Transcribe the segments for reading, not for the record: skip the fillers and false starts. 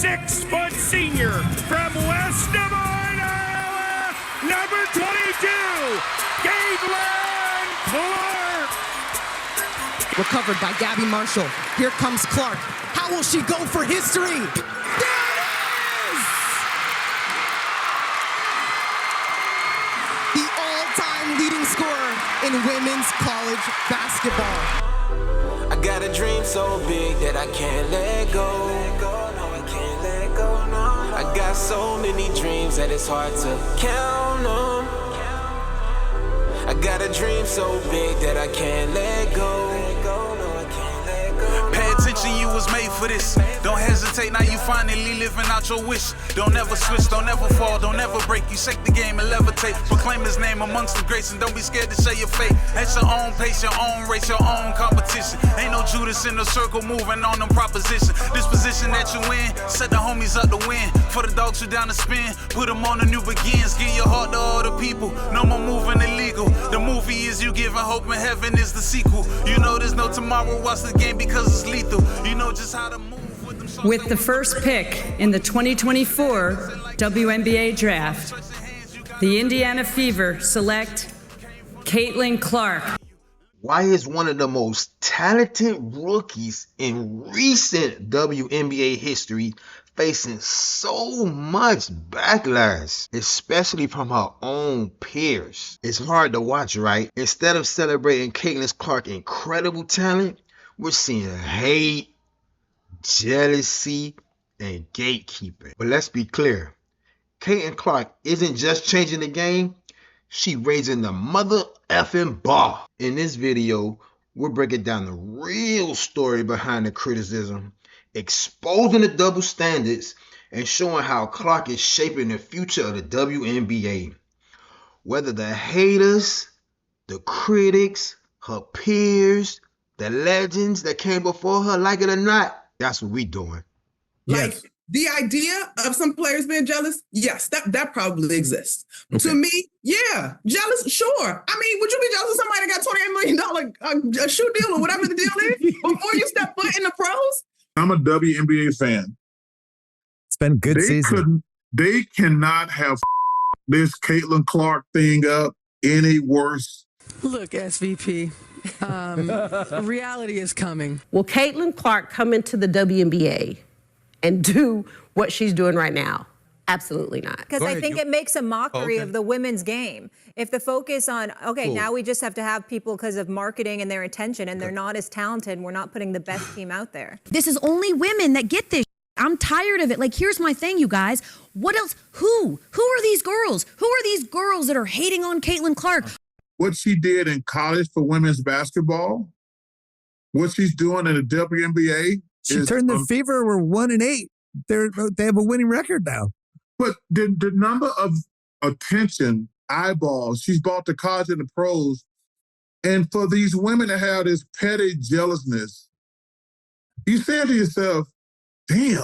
6-foot senior from West Des Moines, Iowa, number 22, Caitlin Clark. Recovered by Gabby Marshall. Here comes Clark. How will she go for history? There it is! The all-time leading scorer in women's college basketball. I got a dream so big that I can't let go. No, I can't let go, no. I got so many dreams that it's hard to count them. I got a dream so big that I can't let go. Pay attention, you was made for this. Don't hesitate, now you finally living out your wish. Don't ever switch, don't ever fall, don't ever break. You shake the game and levitate. Proclaim his name amongst the greats and don't be scared to share your fate. At your own pace, your own race, your own competition. Ain't no Judas in the circle moving on them proposition. This position that you in, set the homies up to win. For the dogs who down to spin, put them on the new begins. Give your heart to all the people, no more moving illegal. The movie is you giving hope and heaven is the sequel. You know there's no tomorrow, watch the game because it's lethal. You know just how to move with them. With the first pick in the 2024 WNBA draft, the Indiana Fever select Caitlin Clark. Why is one of the most talented rookies in recent WNBA history facing so much backlash, especially from her own peers? It's hard to watch, right? Instead of celebrating Caitlin Clark's incredible talent, we're seeing hate, jealousy, and gatekeeping. But let's be clear, Caitlin Clark isn't just changing the game, she raising the mother effing bar. In this video, we're breaking down the real story behind the criticism, exposing the double standards, and showing how Clark is shaping the future of the WNBA. Whether the haters, the critics, her peers, the legends that came before her like it or not, that's what we doing. Like, the idea of some players being jealous, yes, that probably exists. Okay. To me, yeah, jealous, sure. I mean, would you be jealous of somebody that got $28 million a shoe deal or whatever the deal is before you step foot in the pros? I'm a WNBA fan. It's been good season. They cannot have this Caitlin Clark thing up any worse. Look, SVP, reality is coming. Will Caitlin Clark come into the WNBA and do what she's doing right now? Absolutely not. Because I think it makes a mockery of the women's game. If the focus on, now we just have to have people because of marketing and their attention, and they're not as talented, and we're not putting the best team out there. This is only women that get this. I'm tired of it. Like, here's my thing, you guys. What else? Who are these girls? Who are these girls that are hating on Caitlin Clark? What she did in college for women's basketball, what she's doing in the WNBA. She turned the Fever, we're 1-8. They have a winning record now. But the number of attention, eyeballs, she's brought to college and the pros, and for these women to have this petty jealousness, you say to yourself, damn,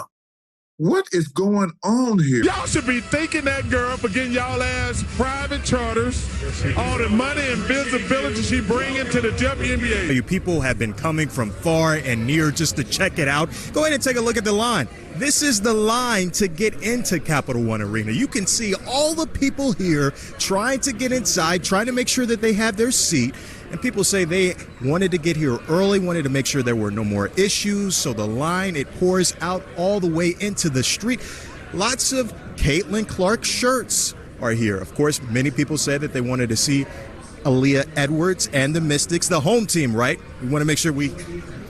what is going on here? Y'all should be thanking that girl for getting y'all ass private charters, all the money and visibility she bringing to the WNBA. You people have been coming from far and near just to check it out. Go ahead and take a look at the line. This is the line to get into Capital One Arena. You can see all the people here trying to get inside, trying to make sure that they have their seat. And people say they wanted to get here early, wanted to make sure there were no more issues. So the line, it pours out all the way into the street. Lots of Caitlin Clark shirts are here. Of course, many people said that they wanted to see Aaliyah Edwards and the Mystics, the home team, right? We want to make sure we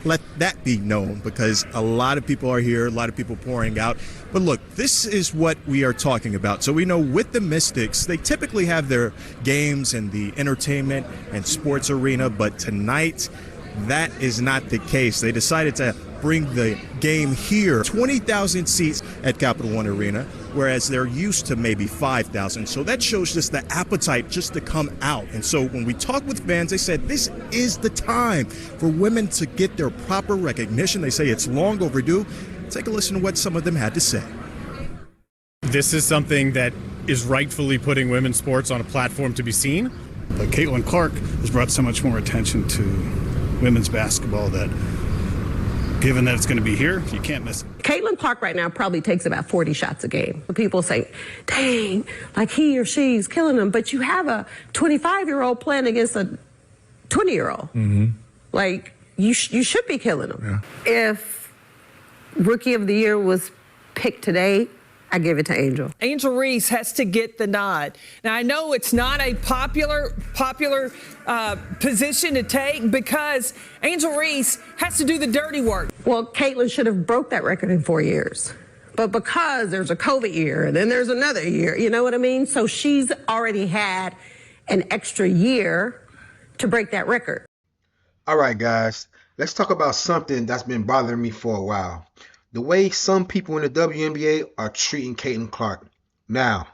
let that be known because a lot of people are here, a lot of people pouring out. But look, this is what we are talking about. So we know with the Mystics, they typically have their games in the entertainment and sports arena, but tonight, that is not the case. They decided to bring the game here, 20,000 seats at Capital One Arena, whereas they're used to maybe 5,000. So that shows just the appetite just to come out. And so when we talk with fans, they said this is the time for women to get their proper recognition. They say it's long overdue. Take a listen to what some of them had to say. This is something that is rightfully putting women's sports on a platform to be seen. But Caitlin Clark has brought so much more attention to women's basketball that given that it's going to be here, you can't miss it. Caitlin Clark right now probably takes about 40 shots a game. People say, dang, like he or she's killing them. But you have a 25-year-old playing against a 20-year-old. Like, you should be killing them. Yeah. If Rookie of the Year was picked today, I give it to Angel. Angel Reese has to get the nod. Now, I know it's not a popular position to take because Angel Reese has to do the dirty work. Well, Caitlin should have broke that record in 4 years. But because there's a COVID year and then there's another year, you know what I mean? So she's already had an extra year to break that record. All right, guys, let's talk about something that's been bothering me for a while. The way some people in the WNBA are treating Caitlin Clark. Now,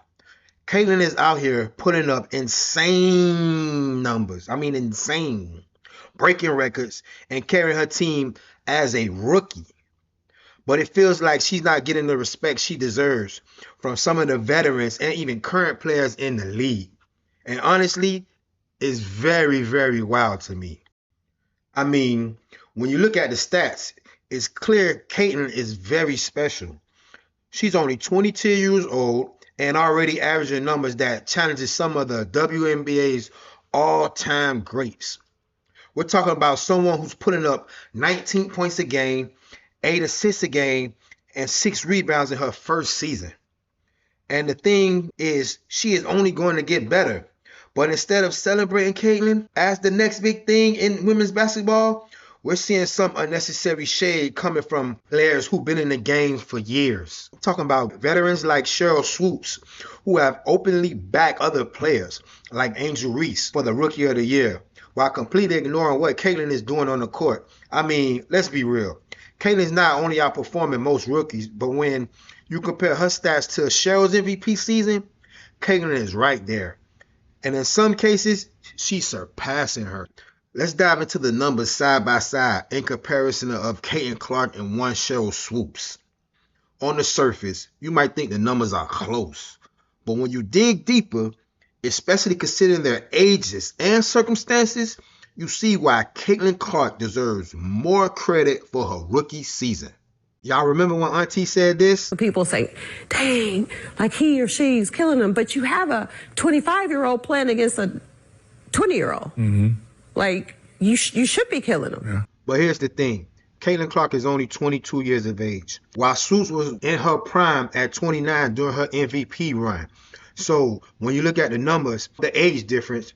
Caitlin is out here putting up insane numbers. I mean, insane. Breaking records and carrying her team as a rookie. But it feels like she's not getting the respect she deserves from some of the veterans and even current players in the league. And honestly, it's very, very wild to me. I mean, when you look at the stats, it's clear Caitlin is very special. She's only 22 years old and already averaging numbers that challenges some of the WNBA's all-time greats. We're talking about someone who's putting up 19 points a game, 8 assists a game, and 6 rebounds in her first season. And the thing is, she is only going to get better. But instead of celebrating Caitlin as the next big thing in women's basketball, we're seeing some unnecessary shade coming from players who've been in the game for years. I'm talking about veterans like Sheryl Swoopes, who have openly backed other players like Angel Reese for the Rookie of the Year, while completely ignoring what Caitlin is doing on the court. I mean, let's be real. Caitlin's not only outperforming most rookies, but when you compare her stats to Sheryl's MVP season, Caitlin is right there. And in some cases, she's surpassing her. Let's dive into the numbers side by side in comparison of Caitlin Clark and one Sheryl Swoopes. On the surface, you might think the numbers are close. But when you dig deeper, especially considering their ages and circumstances, you see why Caitlin Clark deserves more credit for her rookie season. Y'all remember when Auntie said this? People say, dang, like he or she's killing them. But you have a 25-year-old playing against a 20-year-old. Like, you should be killing them. Yeah. But here's the thing. Caitlin Clark is only 22 years of age, while Swoopes was in her prime at 29 during her MVP run. So when you look at the numbers, the age difference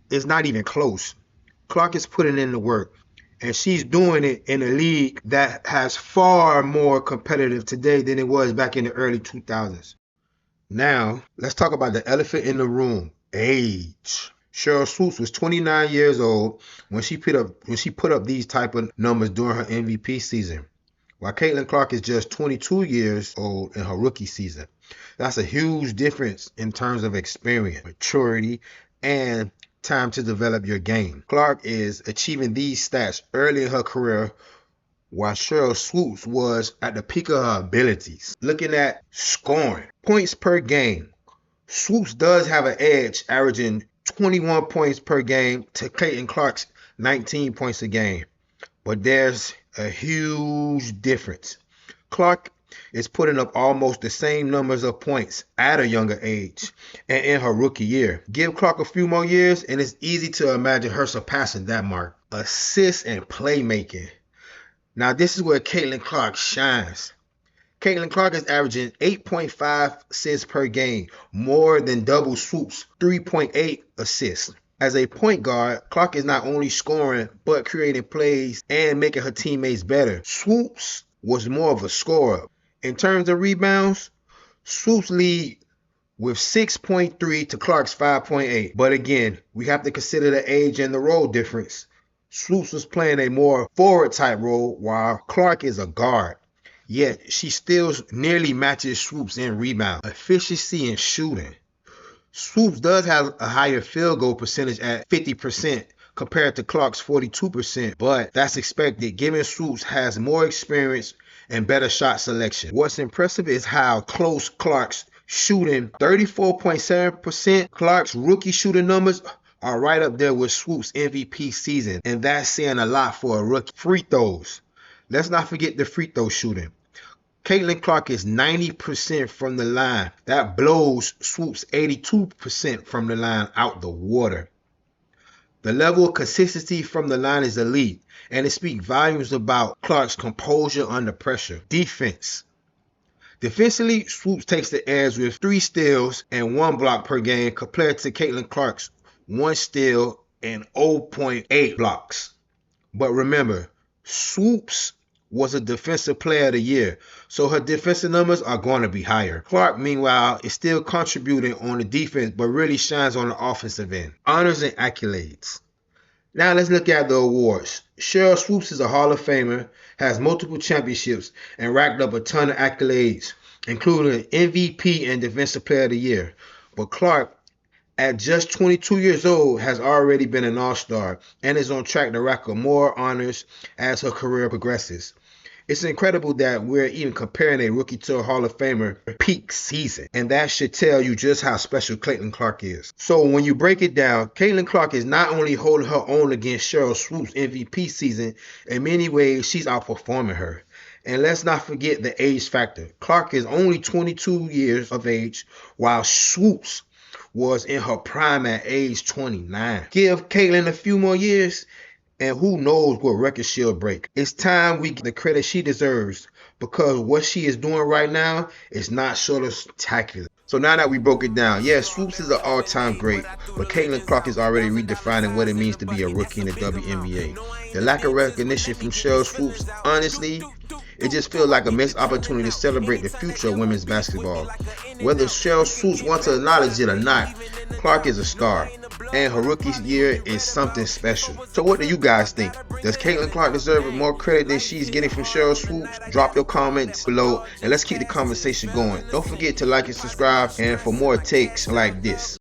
is not even close. Clark is putting in the work, and she's doing it in a league that has far more competitive today than it was back in the early 2000s. Now, let's talk about the elephant in the room, age. Sheryl Swoopes was 29 years old when she put up these type of numbers during her MVP season, while Caitlin Clark is just 22 years old in her rookie season. That's a huge difference in terms of experience, maturity, and time to develop your game. Clark is achieving these stats early in her career, while Sheryl Swoopes was at the peak of her abilities. Looking at scoring, points per game, Swoopes does have an edge, averaging 21 points per game to Caitlin Clark's 19 points a game. But there's a huge difference. Clark is putting up almost the same numbers of points at a younger age and in her rookie year. Give Clark a few more years and it's easy to imagine her surpassing that mark. Assists and playmaking. Now this is where Caitlin Clark shines. Caitlin Clark is averaging 8.5 assists per game, more than double Swoopes' 3.8 assists. As a point guard, Clark is not only scoring, but creating plays and making her teammates better. Swoopes was more of a scorer. In terms of rebounds, Swoopes lead with 6.3 to Clark's 5.8. But again, we have to consider the age and the role difference. Swoopes was playing a more forward type role, while Clark is a guard. Yet, she still nearly matches Swoopes in rebound, efficiency, and shooting. Swoopes does have a higher field goal percentage at 50% compared to Clark's 42%, but that's expected given Swoopes has more experience and better shot selection. What's impressive is how close Clark's shooting, 34.7%. Clark's rookie shooting numbers are right up there with Swoopes' MVP season, and that's saying a lot for a rookie. Free throws. Let's not forget the free throw shooting. Caitlin Clark is 90% from the line. That blows Swoopes 82% from the line out the water. The level of consistency from the line is elite, and it speaks volumes about Clark's composure under pressure. Defense. Defensively, Swoopes takes the edge with 3 steals and 1 block per game compared to Caitlin Clark's 1 steal and 0.8 blocks. But remember, Swoopes was a defensive player of the year, so her defensive numbers are going to be higher. Clark, meanwhile, is still contributing on the defense, but really shines on the offensive end. Honors and accolades. Now let's look at the awards. Sheryl Swoopes is a Hall of Famer, has multiple championships, and racked up a ton of accolades, including MVP and Defensive Player of the Year. But Clark, at just 22 years old, has already been an all-star and is on track to rack up more honors as her career progresses. It's incredible that we're even comparing a rookie to a Hall of Famer peak season, and that should tell you just how special Caitlin Clark is. So when you break it down, Caitlin Clark is not only holding her own against Sheryl Swoopes' MVP season, in many ways she's outperforming her. And let's not forget the age factor. Clark is only 22 years of age, while Swoopes was in her prime at age 29. Give Caitlin a few more years, and who knows what record she'll break. It's time we give the credit she deserves, because what she is doing right now is not short of spectacular. So now that we broke it down, yeah, Swoopes is an all-time great, but Caitlin Clark is already redefining what it means to be a rookie in the WNBA. The lack of recognition from Sheryl Swoopes, honestly, it just feels like a missed opportunity to celebrate the future of women's basketball. Whether Sheryl Swoopes wants to acknowledge it or not, Clark is a star, and her rookie year is something special. So what do you guys think? Does Caitlin Clark deserve more credit than she's getting from Sheryl Swoopes? Drop your comments below, and let's keep the conversation going. Don't forget to like and subscribe, and for more takes like this.